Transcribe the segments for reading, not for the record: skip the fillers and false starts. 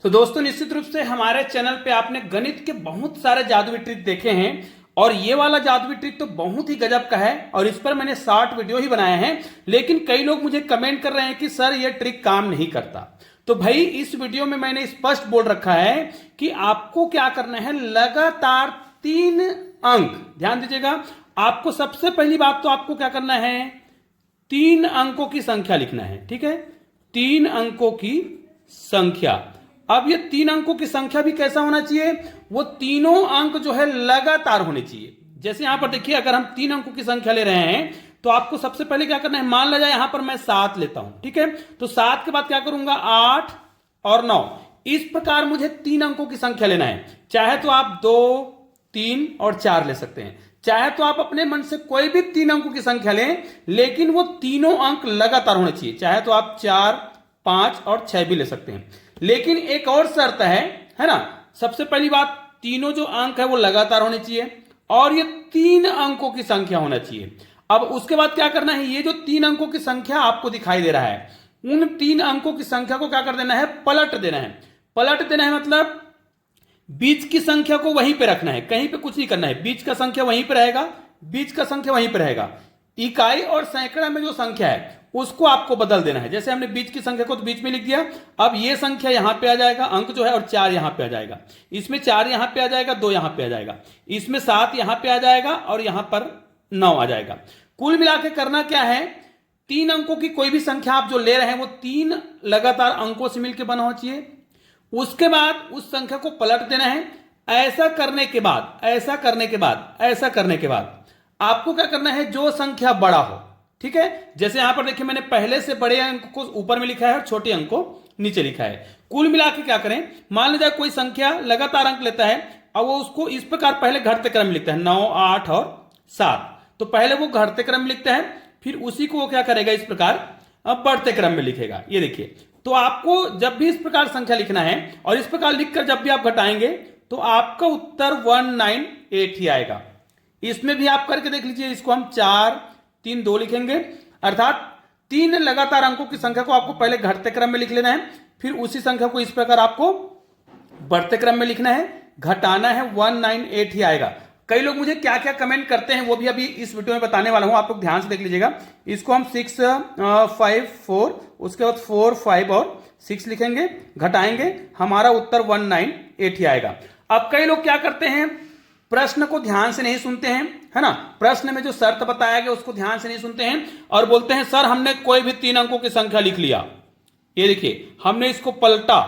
तो दोस्तों निश्चित रूप से हमारे चैनल पे आपने गणित के बहुत सारे जादुई ट्रिक देखे हैं और ये वाला जादुई ट्रिक तो बहुत ही गजब का है और इस पर मैंने 60 वीडियो ही बनाए हैं। लेकिन कई लोग मुझे कमेंट कर रहे हैं कि सर ये ट्रिक काम नहीं करता। तो भाई इस वीडियो में मैंने स्पष्ट बोल रखा है कि आपको क्या करना है, लगातार 3 अंक, ध्यान दीजिएगा। आपको सबसे पहली बात तो आपको क्या करना है, 3 अंकों की संख्या लिखना है। ठीक है, 3 अंकों की संख्या। अब ये 3 अंकों की संख्या भी कैसा होना चाहिए, वो तीनों अंक जो है लगातार होने चाहिए। जैसे यहां पर देखिए, अगर हम 3 अंकों की संख्या ले रहे हैं तो आपको सबसे पहले क्या करना है, मान लिया जाए यहां पर मैं 7 लेता हूं। ठीक है, तो 7 के बाद क्या करूंगा, 8 और 9। इस प्रकार मुझे 3 अंकों की संख्या लेना है। चाहे तो आप 2, 3 और 4 ले सकते हैं, चाहे तो आप अपने मन से कोई भी 3 अंकों की संख्या लें, लेकिन वो तीनों अंक लगातार होने चाहिए। चाहे तो आप 4, 5 और 6 भी ले सकते हैं। लेकिन एक और शर्त है ना। सबसे पहली बात, तीनों जो अंक है वो लगातार होने चाहिए और ये 3 अंकों की संख्या होना चाहिए। अब उसके बाद क्या करना है, ये जो 3 अंकों की संख्या आपको दिखाई दे रहा है, उन 3 अंकों की संख्या को क्या कर देना है, पलट देना है। पलट देना है मतलब बीच की संख्या को वहीं पे रखना है, कहीं पे कुछ नहीं करना है। बीच का संख्या वहीं पे रहेगा, बीच का संख्या वहीं पे रहेगा। इकाई और सैकड़ा में जो संख्या है उसको आपको बदल देना है। जैसे हमने बीच की संख्या को तो बीच में लिख दिया, अब ये संख्या यहां पे आ जाएगा, अंक जो है, और 4 यहां पे आ जाएगा। इसमें 4 यहां पे आ जाएगा, 2 यहां पे आ जाएगा, इसमें 7 यहां पे आ जाएगा और यहां पर 9 आ जाएगा। कुल मिला के करना क्या है, 3 अंकों की कोई भी संख्या आप जो ले रहे हैं वो 3 लगातार अंकों से मिलकर बना होना चाहिए। उसके बाद उस संख्या को पलट देना है। ऐसा करने के बाद आपको क्या करना है, जो संख्या बड़ा हो। ठीक है, जैसे यहां पर देखिए मैंने पहले से बड़े अंक को ऊपर में लिखा है और छोटे अंक को नीचे लिखा है। कुल मिला के क्या करें, मान लीजिए कोई संख्या लगातार अंक लेता है और वो उसको इस प्रकार पहले घटते क्रम में लिखता है, 9, 8 और 7। तो पहले वो घटते क्रम में लिखता है, फिर उसी को वो क्या करेगा, इस प्रकार अब बढ़ते क्रम में लिखेगा। ये देखिए, तो आपको जब भी इस प्रकार संख्या लिखना है और इस प्रकार लिखकर जब भी आप घटाएंगे तो आपका उत्तर 198 ही आएगा। इसमें भी आप करके देख लीजिए। इसको हम 4, 3, 2 लिखेंगे, अर्थात 3 लगातार अंकों की संख्या को आपको पहले घटते क्रम में लिख लेना है, फिर उसी संख्या को इस प्रकार आपको बढ़ते क्रम में लिखना है, घटाना है, 198 ही आएगा। कई लोग मुझे क्या क्या कमेंट करते हैं वो भी अभी इस वीडियो में बताने वाला हूं, आप लोग ध्यान से देख लीजिएगा। इसको हम 6, 5, 4, उसके बाद 4, 5 और 6 लिखेंगे, घटाएंगे, हमारा उत्तर 198 ही आएगा। अब कई लोग क्या करते हैं, प्रश्न को ध्यान से नहीं सुनते हैं, है ना। प्रश्न में जो शर्त बताया गया उसको ध्यान से नहीं सुनते हैं और बोलते हैं सर हमने कोई भी 3 अंकों की संख्या लिख लिया, ये देखिए हमने इसको पलटा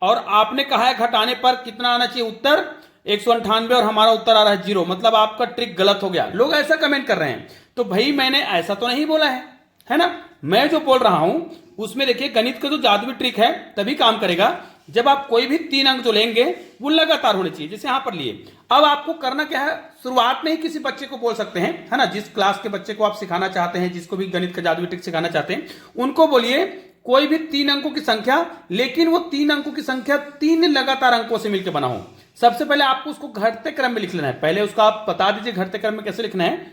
और आपने कहा है घटाने पर कितना आना चाहिए उत्तर, 198, और हमारा उत्तर आ रहा है 0, मतलब आपका ट्रिक गलत हो गया। लोग ऐसा कमेंट कर रहे हैं। तो भाई मैंने ऐसा तो नहीं बोला है ना। मैं जो बोल रहा हूं उसमें देखिए, गणित का जो जादुई ट्रिक है तभी काम करेगा जब आप कोई भी 3 अंक जो लेंगे वो लगातार होने चाहिए, जैसे यहां पर लिए। अब आपको करना क्या है, शुरुआत में ही किसी बच्चे को बोल सकते हैं, है ना, जिस क्लास के बच्चे को आप सिखाना चाहते हैं, जिसको भी गणित का जादुई ट्रिक सिखाना चाहते हैं, उनको बोलिए कोई भी 3 अंकों की संख्या, लेकिन वो 3 अंकों की संख्या 3 लगातार अंकों से मिलकर बना हो। सबसे पहले आपको उसको घटते क्रम में लिख लेना है। पहले उसका आप बता दीजिए घटते क्रम में कैसे लिखना है।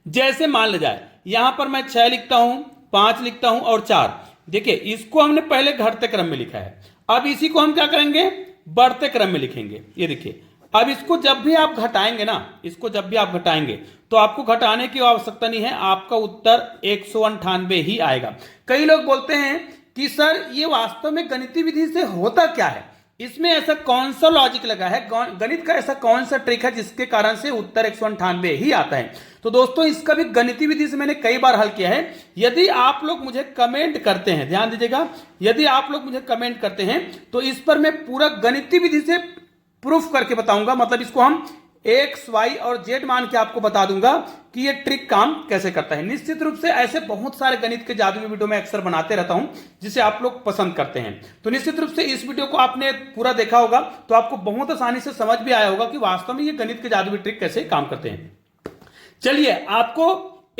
जैसे मान लिया जाए यहां पर मैं 6 लिखता हूं, 5 लिखता हूं और 4। देखिए इसको हमने पहले घटते क्रम में लिखा है, अब इसी को हम क्या करेंगे, बढ़ते क्रम में लिखेंगे। ये देखिए, अब इसको जब भी आप घटाएंगे ना, इसको जब भी आप घटाएंगे तो आपको घटाने की आवश्यकता नहीं है, आपका उत्तर 198 ही आएगा। कई लोग बोलते हैं कि सर ये वास्तव में गणितीय विधि से होता क्या है, इसमें ऐसा कौन सा लॉजिक लगा है, गणित का ऐसा कौन सा ट्रिक है जिसके कारण से उत्तर 198 ही आता है। तो दोस्तों इसका भी गणितीय विधि से मैंने कई बार हल किया है। यदि आप लोग मुझे कमेंट करते हैं, ध्यान दीजिएगा, यदि आप लोग मुझे कमेंट करते हैं तो इस पर मैं पूरा गणितीय विधि से प्रूफ करके बताऊंगा। मतलब इसको हम एक्स, वाई और जेड मान के आपको बता दूंगा कि ये ट्रिक काम कैसे करता है। निश्चित रूप से ऐसे बहुत सारे गणित के जादुई वीडियो में अक्सर बनाते रहता हूं जिसे आप लोग पसंद करते हैं। तो निश्चित रूप से इस वीडियो को आपने पूरा देखा होगा तो आपको बहुत आसानी से समझ भी आया होगा कि वास्तव में ये गणित के जादुई ट्रिक कैसे काम करते हैं। चलिए आपको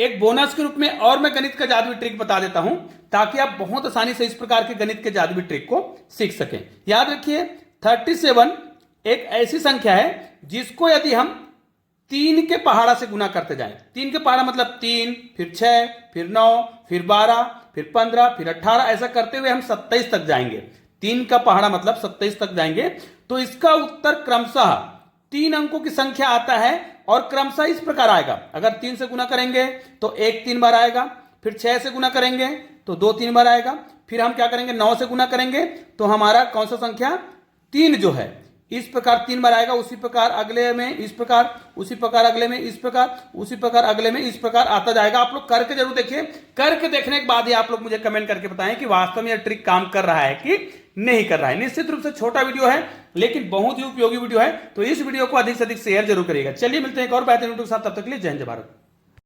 एक बोनस के रूप में और मैं गणित का जादुई ट्रिक बता देता हूं ताकि आप बहुत आसानी से इस प्रकार के गणित के जादुई ट्रिक को सीख सकें। याद रखिए 37 एक ऐसी संख्या है जिसको यदि हम 3 के पहाड़ा से गुना करते जाएं, 3 के पहाड़ा मतलब 3, फिर 6, फिर 9, फिर 12, फिर 15, फिर 18, ऐसा करते हुए हम 27 तक जाएंगे। 3 का पहाड़ा मतलब 27 तक जाएंगे। तो इसका उत्तर क्रमशः 3 अंकों की संख्या आता है और क्रमशः इस प्रकार आएगा। अगर 3 से गुना करेंगे तो 1 3 बार आएगा, फिर 6 से गुना करेंगे तो 2 3 बार आएगा, फिर हम क्या करेंगे 9 से गुना करेंगे तो हमारा कौन सा संख्या 3 जो है इस प्रकार 3 बार आएगा। उसी प्रकार अगले में इस प्रकार, उसी प्रकार अगले में इस प्रकार, उसी प्रकार अगले में इस प्रकार आता जाएगा। आप लोग करके जरूर देखिए, करके देखने के बाद ही आप लोग मुझे कमेंट करके बताएं कि वास्तव में यह ट्रिक काम कर रहा है कि नहीं कर रहा है। निश्चित रूप से छोटा वीडियो है लेकिन बहुत ही उपयोगी वीडियो है, तो इस वीडियो को अधिक से अधिक शेयर जरूर करिएगा। चलिए मिलते हैं एक और बेहतरीन वीडियो के साथ, तब तक के लिए जय हिंद जय भारत।